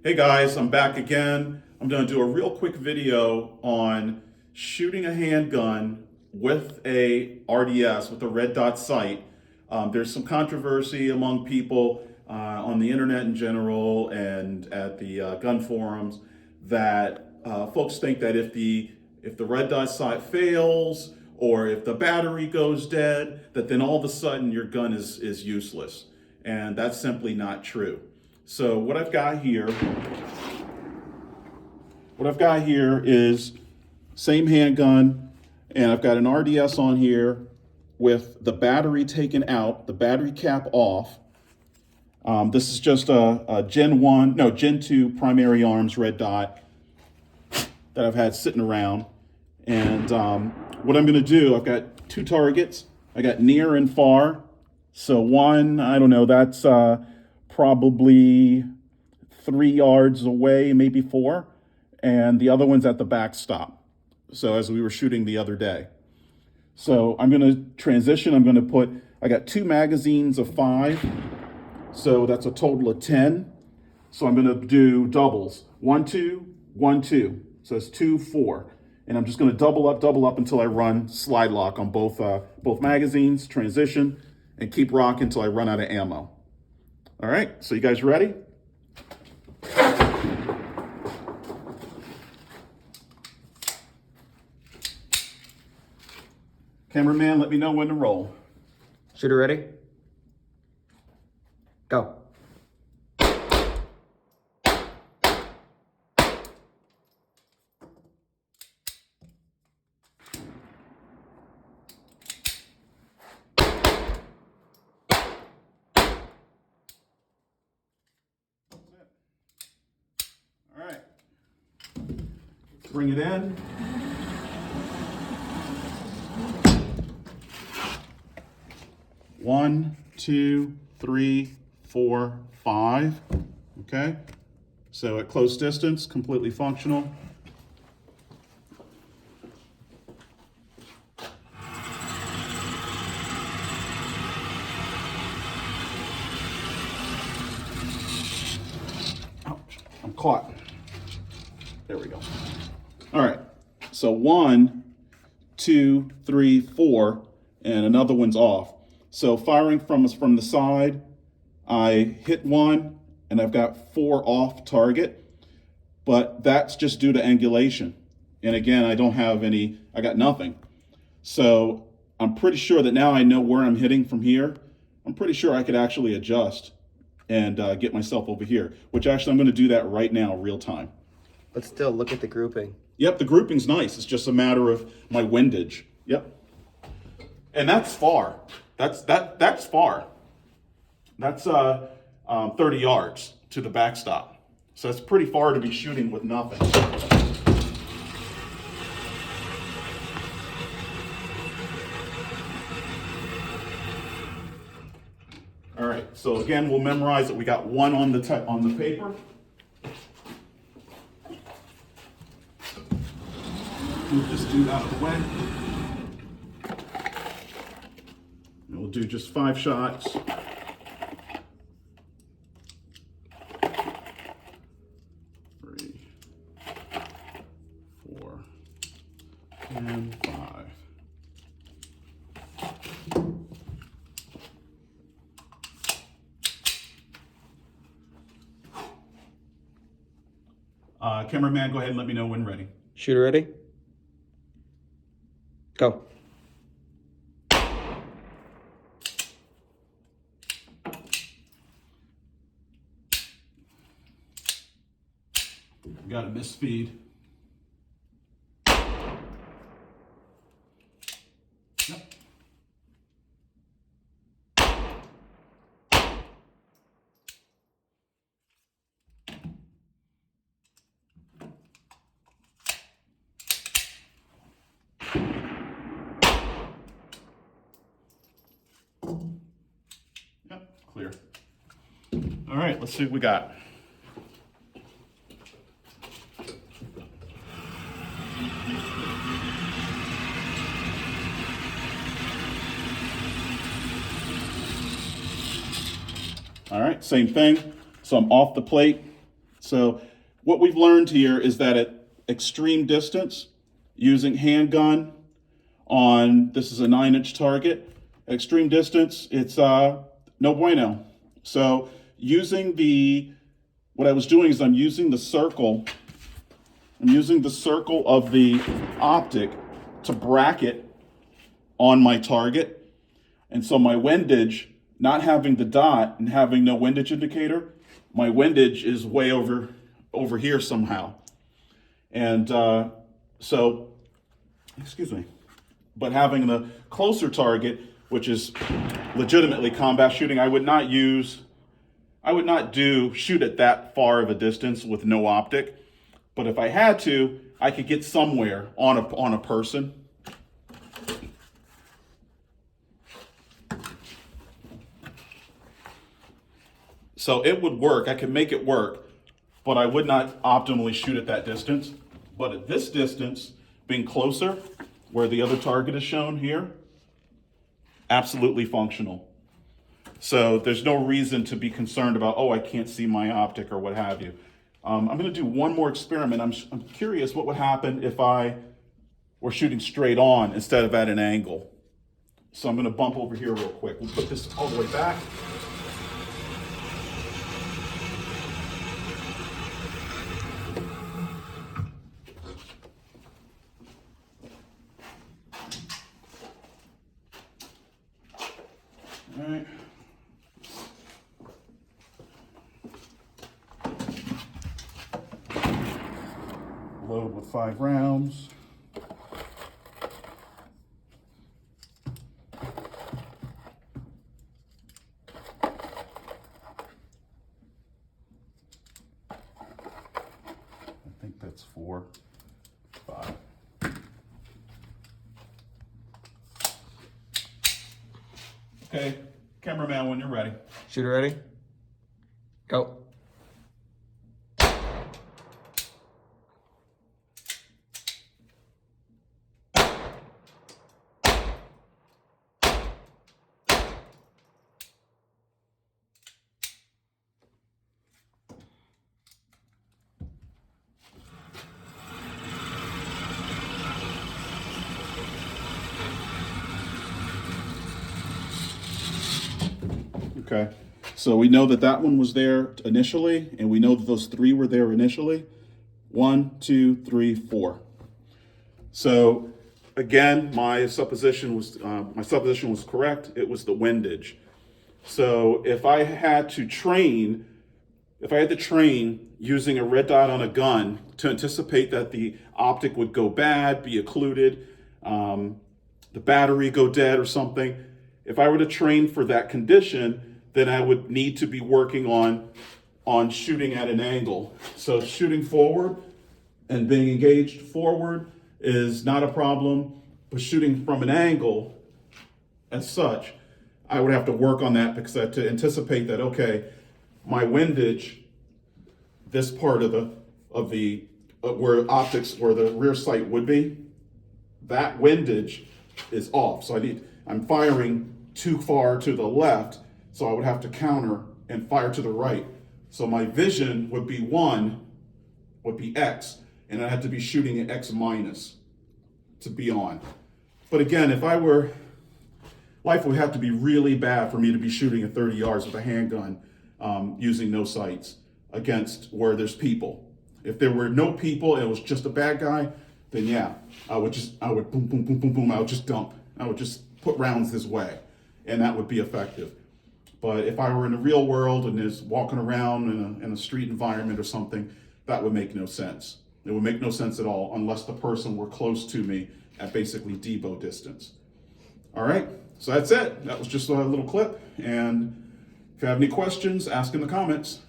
Hey guys, I'm back again. I'm going to do a real quick video on shooting a handgun with a RDS, with a red dot sight. There's some controversy among people on the internet in general and at the gun forums that folks think that if the red dot sight fails or if the battery goes dead, that then all of a sudden your gun is useless. And that's simply not true. So what I've got here is same handgun, and I've got an RDS on here with the battery taken out, the battery cap off. This is just a Gen 2 primary arms red dot that I've had sitting around. And what I'm gonna do, I've got two targets. I got near and far. So one, I don't know, that's probably 3 yards away, maybe 4. And the other one's at the backstop. So as we were shooting the other day. So I'm gonna transition, I got 2 magazines of 5. So that's a total of 10. So I'm gonna do doubles. 1, 2, 1, 2. So it's 2, 4. And I'm just gonna double up until I run slide lock on both magazines, transition, and keep rocking until I run out of ammo. All right, so you guys ready? Cameraman, let me know when to roll. Shooter ready? Go. All right, bring it in. One, 2, 3, 4, 5. Okay, so at close distance, completely functional. Ouch, I'm caught. There we go. All right, so 1, 2, 3, 4, and another one's off. So firing from the side, I hit 1 and I've got 4 off target, but that's just due to angulation. And again, I got nothing. So I'm pretty sure that now I know where I'm hitting from here. I'm pretty sure I could actually adjust and get myself over here, which actually I'm gonna do that right now, real time. But still, look at the grouping. Yep, the grouping's nice. It's just a matter of my windage. Yep. And that's far. That's far. That's 30 yards to the backstop. So it's pretty far to be shooting with nothing. All right, so again, we'll memorize that we got 1 on the paper. Move this dude out of the way. And we'll do just 5 shots. 3, 4, and 5. Cameraman, go ahead and let me know when ready. Shooter ready? Go. Got a misspeed. Yep. Yep, clear. All right, let's see what we got. All right, same thing. So I'm off the plate. So what we've learned here is that at extreme distance, using handgun on, this is a 9-inch target, at extreme distance, it's no bueno. So what I was doing is I'm using the circle of the optic to bracket on my target. And so my windage, not having the dot and having no windage indicator, my windage is way over here somehow. And so, excuse me, but having the closer target, which is legitimately combat shooting, I would not shoot at that far of a distance with no optic. But if I had to, I could get somewhere on a person. So it would work. I could make it work, but I would not optimally shoot at that distance. But at this distance, being closer, where the other target is shown here, absolutely functional. So there's no reason to be concerned about, oh, I can't see my optic or what have you. I'm going to do one more experiment. I'm curious what would happen if I were shooting straight on instead of at an angle. So I'm going to bump over here real quick. We'll put this all the way back. All right. Load with 5 rounds. I think that's 4, 5. Okay, cameraman, when you're ready. Shooter ready? Go. Okay, so we know that that one was there initially, and we know that those 3 were there initially. 1, 2, 3, 4. So again, my supposition was correct. It was the windage. So if I had to train using a red dot on a gun to anticipate that the optic would go bad, be occluded, the battery go dead or something, if I were to train for that condition, then I would need to be working on shooting at an angle. So shooting forward and being engaged forward is not a problem, but shooting from an angle as such, I would have to work on that because I had to anticipate that, okay, my windage, this part of the where the rear sight would be, that windage is off. So I'm firing too far to the left, so I would have to counter and fire to the right. So my vision would be X, and I had to be shooting at X minus to be on. But again, life would have to be really bad for me to be shooting at 30 yards with a handgun using no sights against where there's people. If there were no people and it was just a bad guy, then yeah, I would boom, boom, boom, boom, boom, I would just dump. I would just put rounds this way, and that would be effective. But if I were in the real world and is walking around in a street environment or something, that would make no sense. It would make no sense at all unless the person were close to me at basically depot distance. All right, so that's it. That was just a little clip. And if you have any questions, ask in the comments.